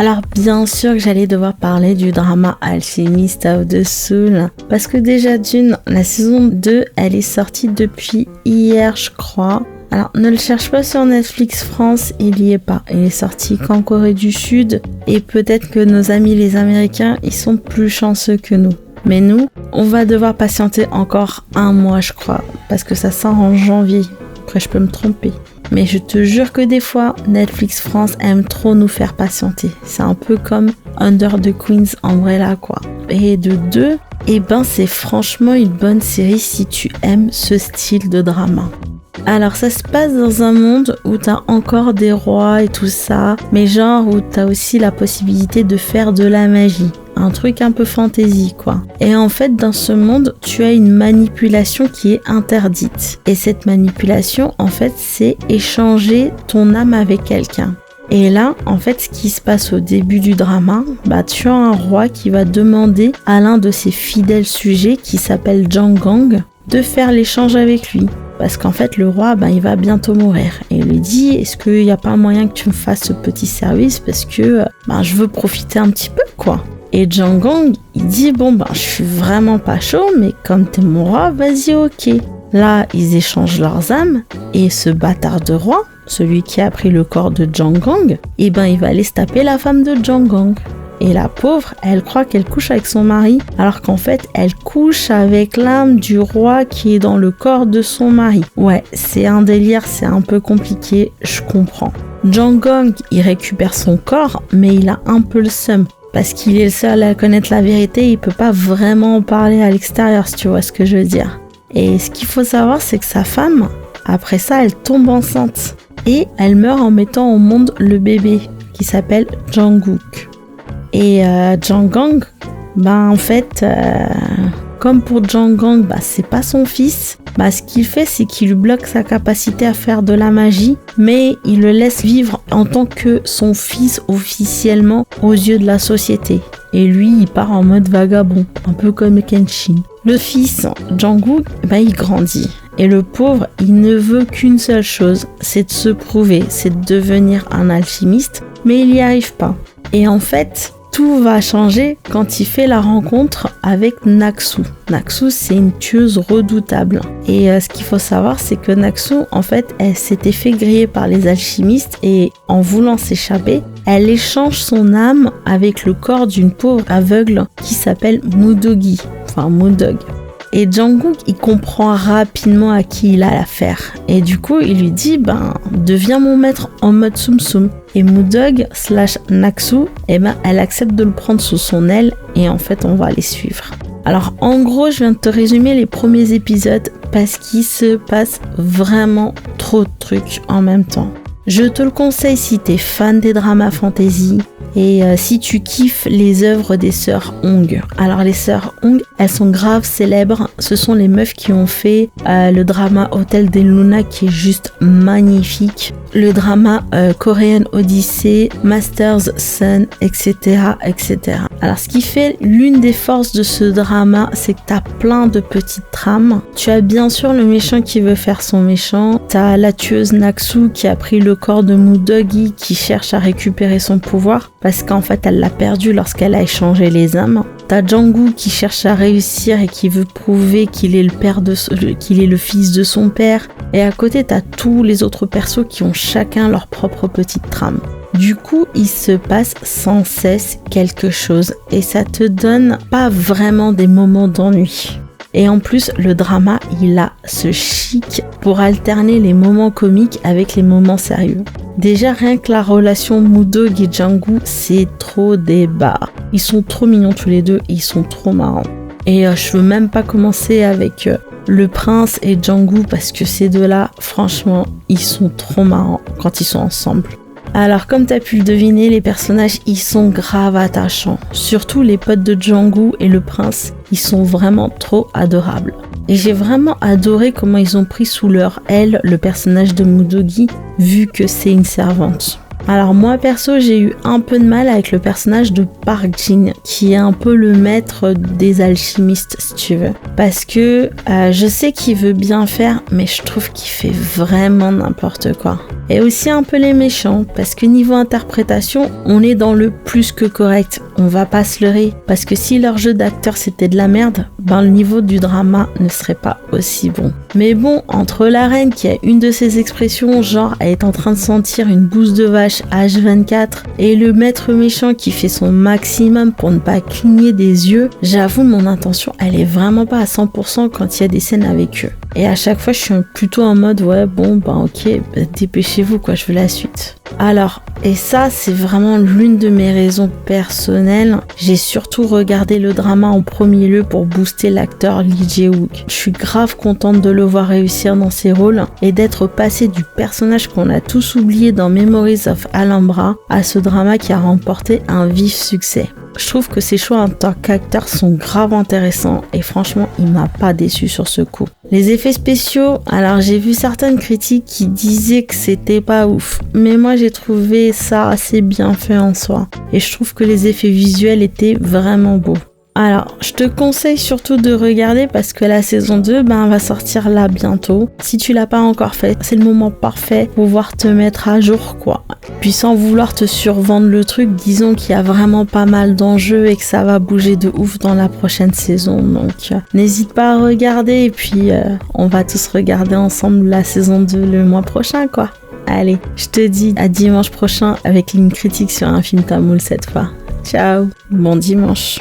Alors bien sûr que j'allais devoir parler du drama Alchemist of the Soul, parce que déjà d'une, la saison 2, elle est sortie depuis hier je crois. Alors ne le cherche pas sur Netflix France, il y est pas. Il est sorti qu'en Corée du Sud, et peut-être que nos amis les Américains, ils sont plus chanceux que nous. Mais nous, on va devoir patienter encore 1 mois je crois, parce que ça sort en janvier. Après je peux me tromper. Mais je te jure que des fois, Netflix France aime trop nous faire patienter. C'est un peu comme Under the Queen's Umbrella, quoi. Et de 2, c'est franchement une bonne série si tu aimes ce style de drama. Alors ça se passe dans un monde où t'as encore des rois et tout ça, mais genre où t'as aussi la possibilité de faire de la magie. Un truc un peu fantasy quoi. Et en fait dans ce monde tu as une manipulation qui est interdite. Et cette manipulation en fait c'est échanger ton âme avec quelqu'un. Et là en fait ce qui se passe au début du drama, tu as un roi qui va demander à l'un de ses fidèles sujets qui s'appelle Jang Gang de faire l'échange avec lui. Parce qu'en fait, le roi, il va bientôt mourir. Et il lui dit, est-ce qu'il n'y a pas moyen que tu me fasses ce petit service parce que je veux profiter un petit peu, quoi. Et Jang Gang, il dit, je suis vraiment pas chaud, mais comme t'es mon roi, vas-y, ok. Là, ils échangent leurs âmes, et ce bâtard de roi, celui qui a pris le corps de Jang Gang, il va aller se taper la femme de Jang Gang. Et la pauvre, elle croit qu'elle couche avec son mari, alors qu'en fait, elle couche avec l'âme du roi qui est dans le corps de son mari. Ouais, c'est un délire, c'est un peu compliqué, je comprends. Jang Gang, il récupère son corps, mais il a un peu le seum. Parce qu'il est le seul à connaître la vérité, il peut pas vraiment en parler à l'extérieur, si tu vois ce que je veux dire. Et ce qu'il faut savoir, c'est que sa femme, après ça, elle tombe enceinte. Et elle meurt en mettant au monde le bébé, qui s'appelle Jungkook. Et Jang Gang, comme pour Jang Gang, c'est pas son fils. Ce qu'il fait, c'est qu'il lui bloque sa capacité à faire de la magie, mais il le laisse vivre en tant que son fils officiellement aux yeux de la société. Et lui, il part en mode vagabond, un peu comme Kenshin. Le fils, Jungkook, il grandit. Et le pauvre, il ne veut qu'une seule chose, c'est de se prouver, c'est de devenir un alchimiste, mais il n'y arrive pas. Et en fait, tout va changer quand il fait la rencontre avec Naxu. Naxu, c'est une tueuse redoutable. Et ce qu'il faut savoir, c'est que Naxu, en fait, elle s'était fait griller par les alchimistes et en voulant s'échapper, elle échange son âme avec le corps d'une pauvre aveugle qui s'appelle Mudogi, Mudog. Et Jungkook, il comprend rapidement à qui il a affaire. Et du coup, il lui dit, deviens mon maître en mode Tsum Tsum. Et Mudog / Naxu, elle accepte de le prendre sous son aile et en fait, on va les suivre. Alors, en gros, je viens de te résumer les premiers épisodes parce qu'il se passe vraiment trop de trucs en même temps. Je te le conseille si t'es fan des dramas fantasy et si tu kiffes les œuvres des sœurs Hong. Alors les sœurs Hong, elles sont grave célèbres. Ce sont les meufs qui ont fait le drama Hotel des Luna qui est juste magnifique. Le drama Korean Odyssey, Master's Sun, etc., etc. Alors ce qui fait l'une des forces de ce drama, c'est que t'as plein de petites trames. Tu as bien sûr le méchant qui veut faire son méchant. T'as la tueuse Naxu qui a pris le corps de Mudogi qui cherche à récupérer son pouvoir parce qu'en fait elle l'a perdu lorsqu'elle a échangé les âmes. T'as Jungkook qui cherche à réussir et qui veut prouver qu'il est qu'il est le fils de son père. Et à côté t'as tous les autres persos qui ont chacun leur propre petite trame. Du coup, il se passe sans cesse quelque chose et ça te donne pas vraiment des moments d'ennui. Et en plus, le drama, il a ce chic pour alterner les moments comiques avec les moments sérieux. Déjà, rien que la relation Mudog et Jungkook, c'est trop débat. Ils sont trop mignons tous les deux, ils sont trop marrants. Et je veux même pas commencer avec le prince et Jungkook parce que ces deux-là, franchement, ils sont trop marrants quand ils sont ensemble. Alors comme t'as pu le deviner, les personnages ils sont grave attachants. Surtout les potes de Jungkook et le prince, ils sont vraiment trop adorables. Et j'ai vraiment adoré comment ils ont pris sous leur aile le personnage de Mudogi, vu que c'est une servante. Alors moi perso, j'ai eu un peu de mal avec le personnage de Park Jin, qui est un peu le maître des alchimistes, si tu veux. Parce que je sais qu'il veut bien faire, mais je trouve qu'il fait vraiment n'importe quoi. Et aussi un peu les méchants, parce que niveau interprétation, on est dans le plus que correct. On va pas se leurrer, parce que si leur jeu d'acteur c'était de la merde, ben le niveau du drama ne serait pas aussi bon. Mais bon, entre la reine qui a une de ses expressions, genre elle est en train de sentir une bouse de vache H24, et le maître méchant qui fait son maximum pour ne pas cligner des yeux, j'avoue mon intention elle est vraiment pas à 100% quand il y a des scènes avec eux. Et à chaque fois je suis plutôt en mode ouais bon ben ok, dépêchez-vous quoi, je veux la suite. Alors, et ça c'est vraiment l'une de mes raisons personnelles, j'ai surtout regardé le drama en premier lieu pour booster l'acteur Lee Jae-wook. Je suis grave contente de le voir réussir dans ses rôles et d'être passé du personnage qu'on a tous oublié dans Memories of Alhambra à ce drama qui a remporté un vif succès. Je trouve que ses choix en tant qu'acteur sont grave intéressants et franchement, il m'a pas déçu sur ce coup. Les effets spéciaux, alors j'ai vu certaines critiques qui disaient que c'était pas ouf, mais moi j'ai trouvé ça assez bien fait en soi et je trouve que les effets visuels étaient vraiment beaux. Alors, je te conseille surtout de regarder parce que la saison 2 va sortir là bientôt. Si tu l'as pas encore fait, c'est le moment parfait pour pouvoir te mettre à jour quoi. Puis sans vouloir te survendre le truc, disons qu'il y a vraiment pas mal d'enjeux et que ça va bouger de ouf dans la prochaine saison. Donc n'hésite pas à regarder et puis on va tous regarder ensemble la saison 2 le mois prochain quoi. Allez, je te dis à dimanche prochain avec une critique sur un film tamoul cette fois. Ciao, bon dimanche.